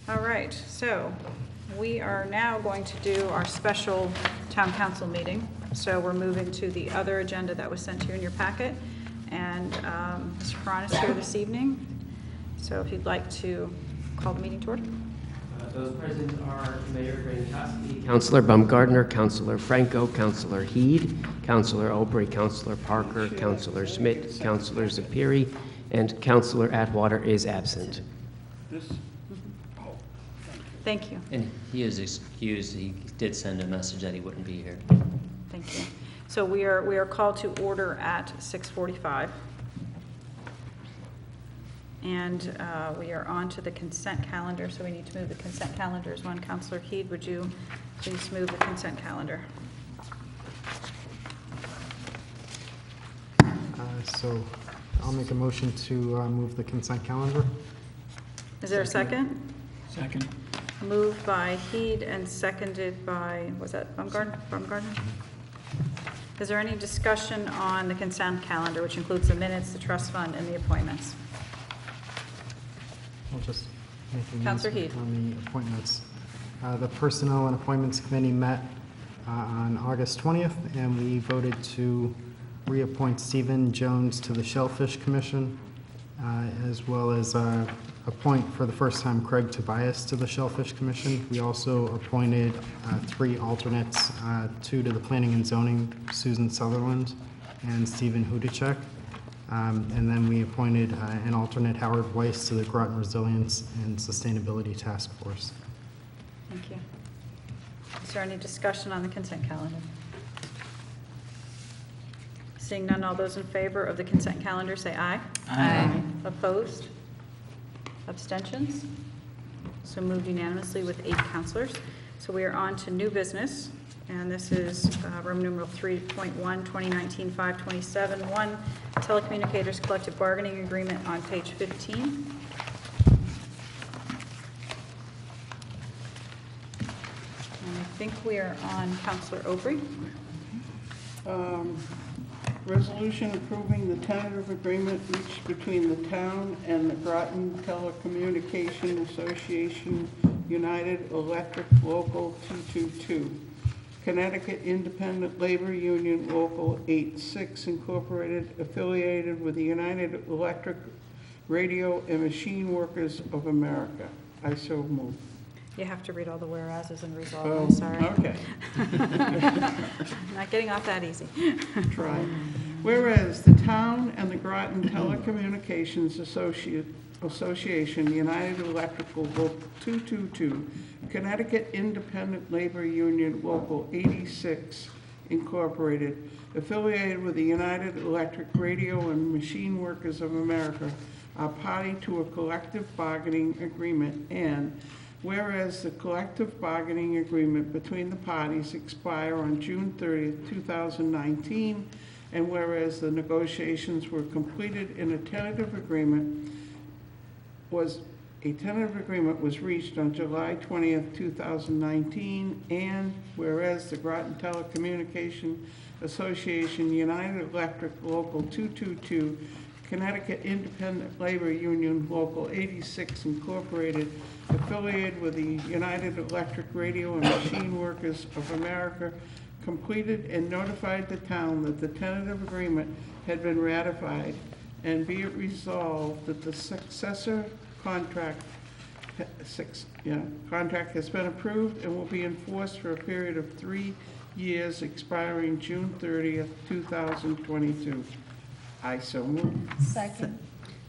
All right, so we are now going to do our special town council meeting. So we're moving to the other agenda that was sent to you in your packet. And Mr. Cron is here this evening. So if you'd like to call the meeting to order. Those present are Mayor Grankowski, Councilor Baumgartner, Councilor Franco, Councilor Heed, Councilor Aubrey, Councilor Parker, Councilor Schmidt, Councilor Zapiri, and Councilor Atwater is absent. Thank you. And he is excused. He did send a message that he wouldn't be here. Thank you. So we are called to order at 6:45. And we are on to the consent calendar, so we need to move the consent calendar as one. Councilor Heed, would you please move the consent calendar? So I'll make a motion to move the consent calendar. Is there a second? Second. Moved by Heed and seconded by, was that Baumgartner? Is there any discussion on the consent calendar, which includes the minutes, the trust fund, and the appointments? I'll just make a Councilor motion Heed. on the appointments. The Personnel and Appointments Committee met on August 20th, and we voted to reappoint Stephen Jones to the Shellfish Commission, as well as appoint for the first time Craig Tobias to the Shellfish Commission. We also appointed 3 alternates, 2 to the Planning and Zoning, Susan Sutherland and Stephen Hudacek. And then we appointed an alternate, Howard Weiss, to the Groton Resilience and Sustainability Task Force. Thank you. Is there any discussion on the consent calendar? Seeing none, all those in favor of the consent calendar say aye. Aye. Opposed? Abstentions? So moved unanimously with 8 councilors. So we are on to new business, and this is room numeral 3.1, 2019-527, 1 Telecommunicators Collective Bargaining Agreement on page 15. And I think we are on Councilor Aubrey. Resolution approving the tentative agreement reached between the town and the Groton Telecommunication Association United Electric Local 222, Connecticut Independent Labor Union Local 86 Incorporated, affiliated with the United Electric Radio and Machine Workers of America. I so move. You have to read all the whereases and resolve, I'm sorry. Okay. Not getting off that easy. Try. Whereas the town and the Groton Telecommunications Association, United Electrical Local 222, Connecticut Independent Labor Union Local 86 Incorporated, affiliated with the United Electric Radio and Machine Workers of America, are party to a collective bargaining agreement, and whereas the collective bargaining agreement between the parties expire on June 30th, 2019, and whereas the negotiations were completed in a tentative agreement was reached on July 20th, 2019, and whereas the Groton Telecommunication Association United Electric Local 222, Connecticut Independent Labor Union Local 86 Incorporated, affiliated with the United Electric Radio and Machine Workers of America, completed and notified the town that the tentative agreement had been ratified, and be it resolved that the successor contract has been approved and will be enforced for a period of 3 years expiring June 30th, 2022. I so move. Second.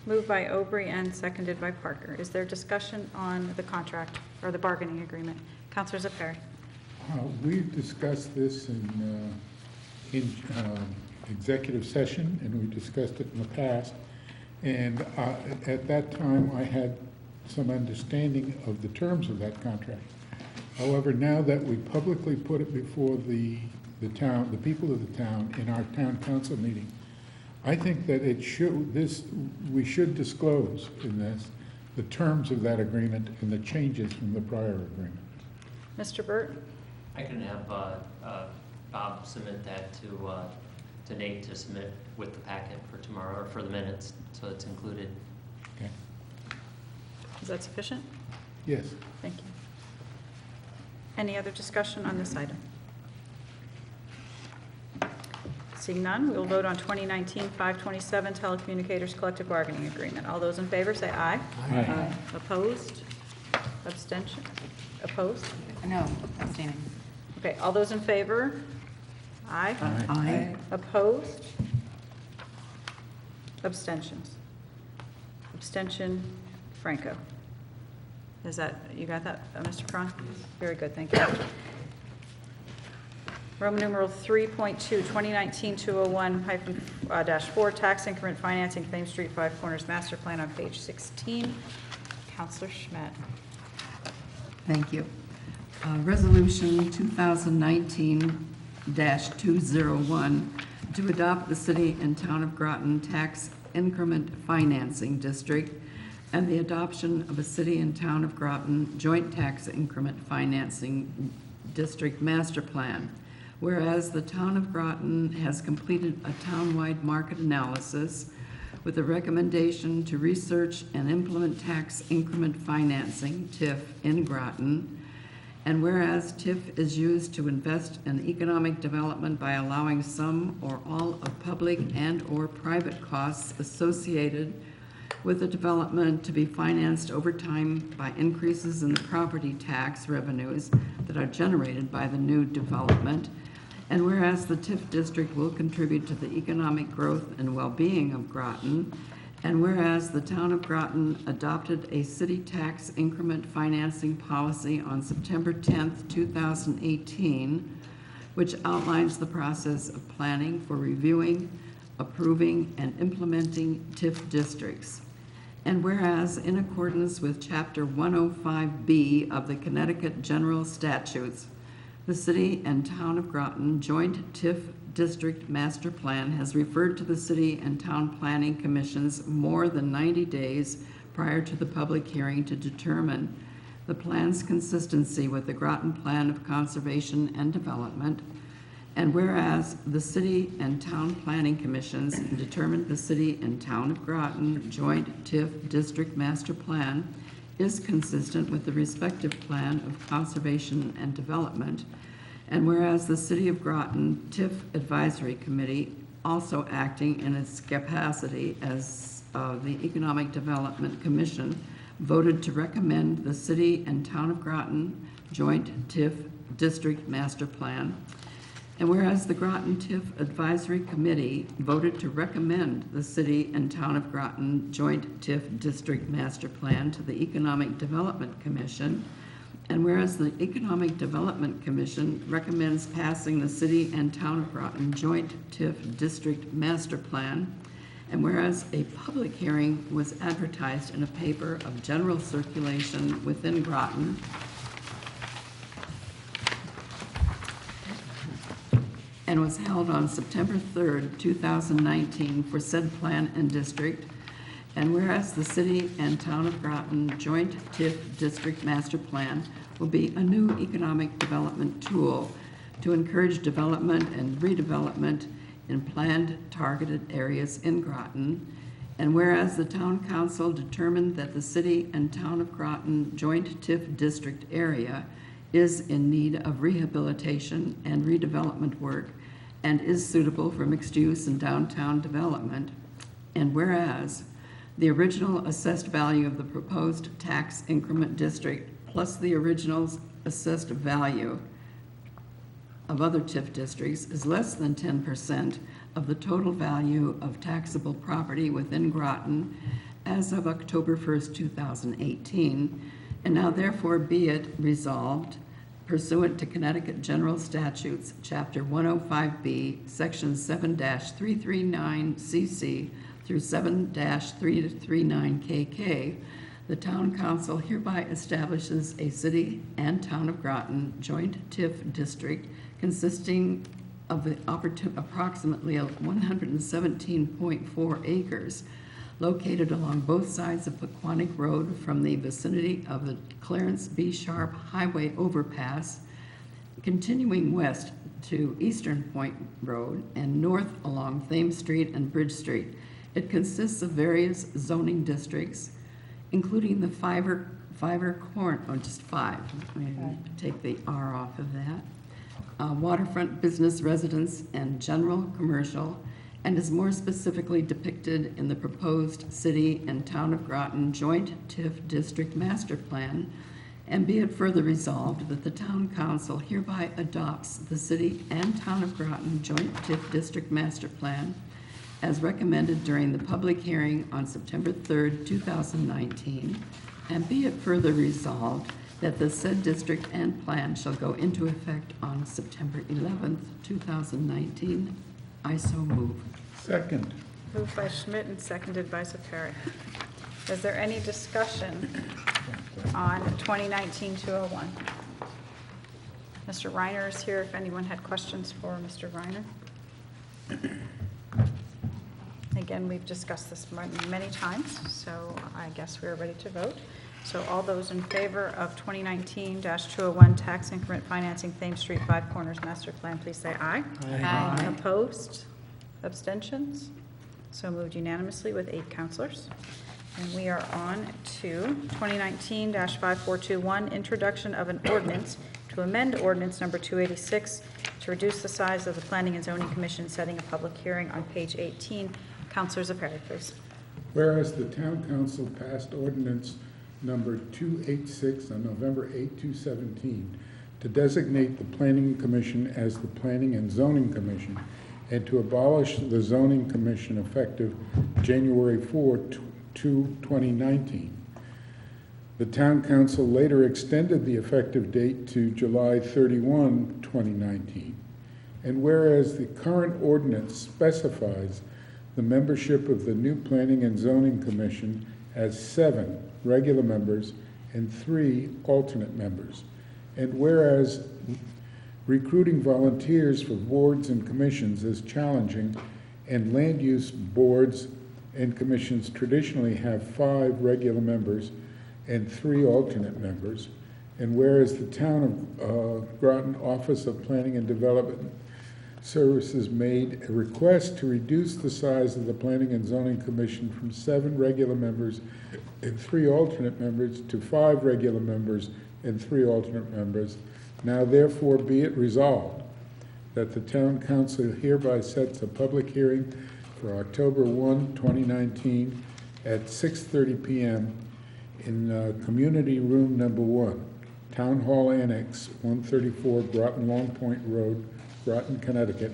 Moved by Aubrey and seconded by Parker. Is there discussion on the contract or the bargaining agreement? Councilor Zapiri. We discussed this in executive session, and we discussed it in the past. And at that time, I had some understanding of the terms of that contract. However, now that we publicly put it before the town, the people of the town, in our town council meeting, I think that we should disclose in this the terms of that agreement and the changes from the prior agreement. Mr. Burt? I can have Bob submit that to Nate to submit with the packet for tomorrow, or for the minutes, so it's included. Okay. Is that sufficient? Yes. Thank you. Any other discussion on this item? Seeing none, we will vote on 2019-527 Telecommunicators Collective Bargaining Agreement. All those in favor say aye. Aye. Opposed? Abstention? Opposed? No, abstaining. Okay, all those in favor? Aye. Aye. Opposed? Abstentions? Abstention, Franco. Is that, you got that, Mr. Cron? Very good, thank you. Roman numeral 3.2, 2019-201-4, tax increment financing, Thames Street, Five Corners Master Plan on page 16. Counselor Schmidt. Thank you. Resolution 2019-201 to adopt the City and Town of Groton Tax Increment Financing District and the adoption of a City and Town of Groton Joint Tax Increment Financing District Master Plan. Whereas the Town of Groton has completed a townwide market analysis with a recommendation to research and implement tax increment financing, TIF, in Groton. And whereas TIF is used to invest in economic development by allowing some or all of public and/or private costs associated with the development to be financed over time by increases in the property tax revenues that are generated by the new development. And whereas the TIF district will contribute to the economic growth and well-being of Groton, and whereas the Town of Groton adopted a city tax increment financing policy on September 10th, 2018, which outlines the process of planning for reviewing, approving, and implementing TIF districts. And whereas in accordance with Chapter 105B of the Connecticut General Statutes, the City and Town of Groton Joint TIF District Master Plan has referred to the City and Town Planning Commissions more than 90 days prior to the public hearing to determine the plan's consistency with the Groton Plan of Conservation and Development. And whereas the City and Town Planning Commissions determined the City and Town of Groton Joint TIF District Master Plan is consistent with the respective Plan of Conservation and Development. And whereas the City of Groton TIF Advisory Committee, also acting in its capacity as the Economic Development Commission, voted to recommend the City and Town of Groton Joint TIF District Master Plan. And whereas the Groton TIF Advisory Committee voted to recommend the City and Town of Groton Joint TIF District Master Plan to the Economic Development Commission, and whereas the Economic Development Commission recommends passing the City and Town of Groton Joint TIF District Master Plan, and whereas a public hearing was advertised in a paper of general circulation within Groton, and was held on September 3rd, 2019 for said plan and district, and whereas the City and Town of Groton Joint TIF District Master Plan will be a new economic development tool to encourage development and redevelopment in planned targeted areas in Groton, and whereas the Town Council determined that the City and Town of Groton Joint TIF District area is in need of rehabilitation and redevelopment work and is suitable for mixed use and downtown development, and whereas the original assessed value of the proposed tax increment district plus the original assessed value of other TIF districts is less than 10% of the total value of taxable property within Groton as of October 1st, 2018, and now therefore be it resolved pursuant to Connecticut General Statutes, Chapter 105B, Section 7-339CC through 7-339KK, the Town Council hereby establishes a City and Town of Groton Joint TIF District consisting of the approximately 117.4 acres located along both sides of Pequannock Road from the vicinity of the Clarence B. Sharp Highway overpass, continuing west to Eastern Point Road and north along Thames Street and Bridge Street. It consists of various zoning districts, including the just 5. We take the R off of that. Waterfront business residence and general commercial, and is more specifically depicted in the proposed City and Town of Groton Joint TIF District Master Plan. And be it further resolved that the Town Council hereby adopts the City and Town of Groton Joint TIF District Master Plan as recommended during the public hearing on September 3rd, 2019. And be it further resolved that the said district and plan shall go into effect on September 11th, 2019. I so move. Second. Moved by Schmidt and seconded by Sapari. Is there any discussion on 2019-201? Mr. Reiner is here if anyone had questions for Mr. Reiner. Again, we've discussed this many times, so I guess we are ready to vote. So all those in favor of 2019-201 tax increment financing Thames Street Five Corners Master Plan, please say aye. Aye. Opposed? Abstentions? So moved unanimously with 8 counselors. And we are on to 2019-5421, introduction of an ordinance to amend ordinance number 286 to reduce the size of the Planning and Zoning Commission, setting a public hearing on page 18. Counselor Zapari, please. Whereas the Town Council passed ordinance number 286 on November 8, 2017, to designate the Planning Commission as the Planning and Zoning Commission, and to abolish the Zoning Commission effective January 4, 2019. The Town Council later extended the effective date to July 31, 2019. And whereas the current ordinance specifies the membership of the new Planning and Zoning Commission as 7 regular members and 3 alternate members. And whereas recruiting volunteers for boards and commissions is challenging, and land use boards and commissions traditionally have 5 regular members and 3 alternate members. And whereas the Town of Groton Office of Planning and Development Services made a request to reduce the size of the Planning and Zoning Commission from 7 regular members and 3 alternate members to 5 regular members and 3 alternate members, now therefore be it resolved that the Town Council hereby sets a public hearing for October 1, 2019 at 6:30 p.m. in Community Room Number 1, Town Hall Annex, 134 Groton Long Point Road, Groton, Connecticut,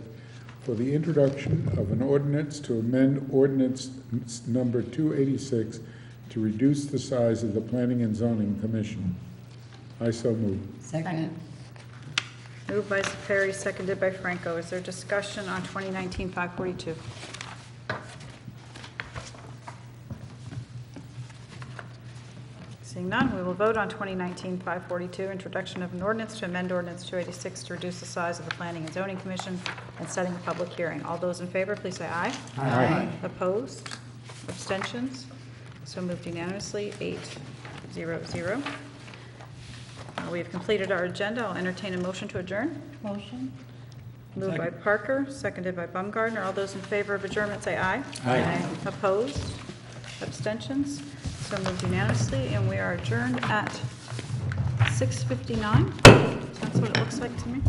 for the introduction of an ordinance to amend ordinance number 286 to reduce the size of the Planning and Zoning Commission. I so move. Second. Moved by Zapari, seconded by Franco. Is there discussion on 2019-542? Seeing none, we will vote on 2019-542, introduction of an ordinance to amend ordinance 286 to reduce the size of the Planning and Zoning Commission and setting a public hearing. All those in favor, please say aye. Aye. Opposed? Abstentions? So moved unanimously, 8-0-0. We have completed our agenda. I'll entertain a motion to adjourn. Motion? Moved by Parker, seconded by Baumgartner. All those in favor of adjournment say aye. Aye. Opposed? Abstentions? So moved unanimously, and we are adjourned at 6:59. That's what it looks like to me.